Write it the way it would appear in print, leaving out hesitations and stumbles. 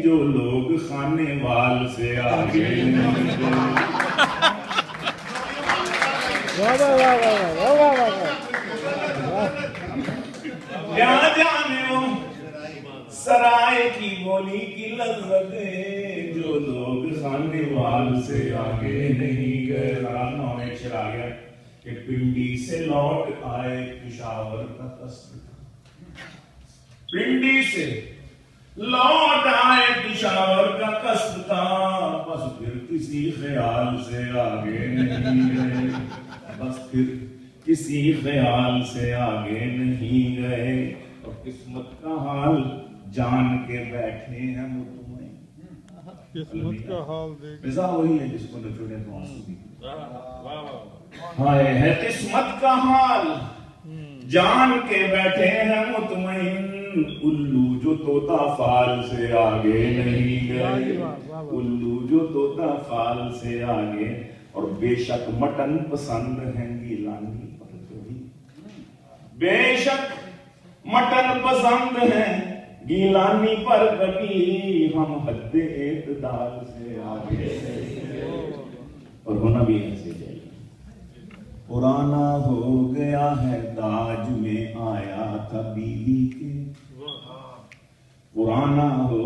جو لوگ خانے وال سے آگے کیا جانے ہو سرائے کی بولی کی لذت، جو لوگ خانے وال سے آگے نہیں گئے۔ رانوں میں چلا گیا کہ پنڈی سے لوٹ آئے پشاور کا قصد، پنڈی سے لوٹ آئے پشاور کا قصد تھا، بس پھر کسی خیال سے آگے نہیں گئے، بس پھر کسی خیال سے آگے نہیں گئے، اور قسمت کا حال جان کے بیٹھے ہیں مطمئن۔ قسمت کا حال دیکھ مزاح وہی ہے جس کو نچوڑے تو آنسو بھی ہائے ہے قسمت کا حال جان کے بیٹھے ہیں مطمئن، الو جو طوطا فال سے آگے نہیں گئے، الو جو طوطا فال سے آگے، اور بے شک مٹن پسند ہیں گیلانی پر کبھی، بے شک مٹن پسند ہیں گیلانی پر کبھی، ہم حد اعتدال سے آگے اور ہونا بھی ایسے چاہیے۔ پرانا ہو گیا ہے تاج میں آیا تھا بیوی کے، پرانا ہو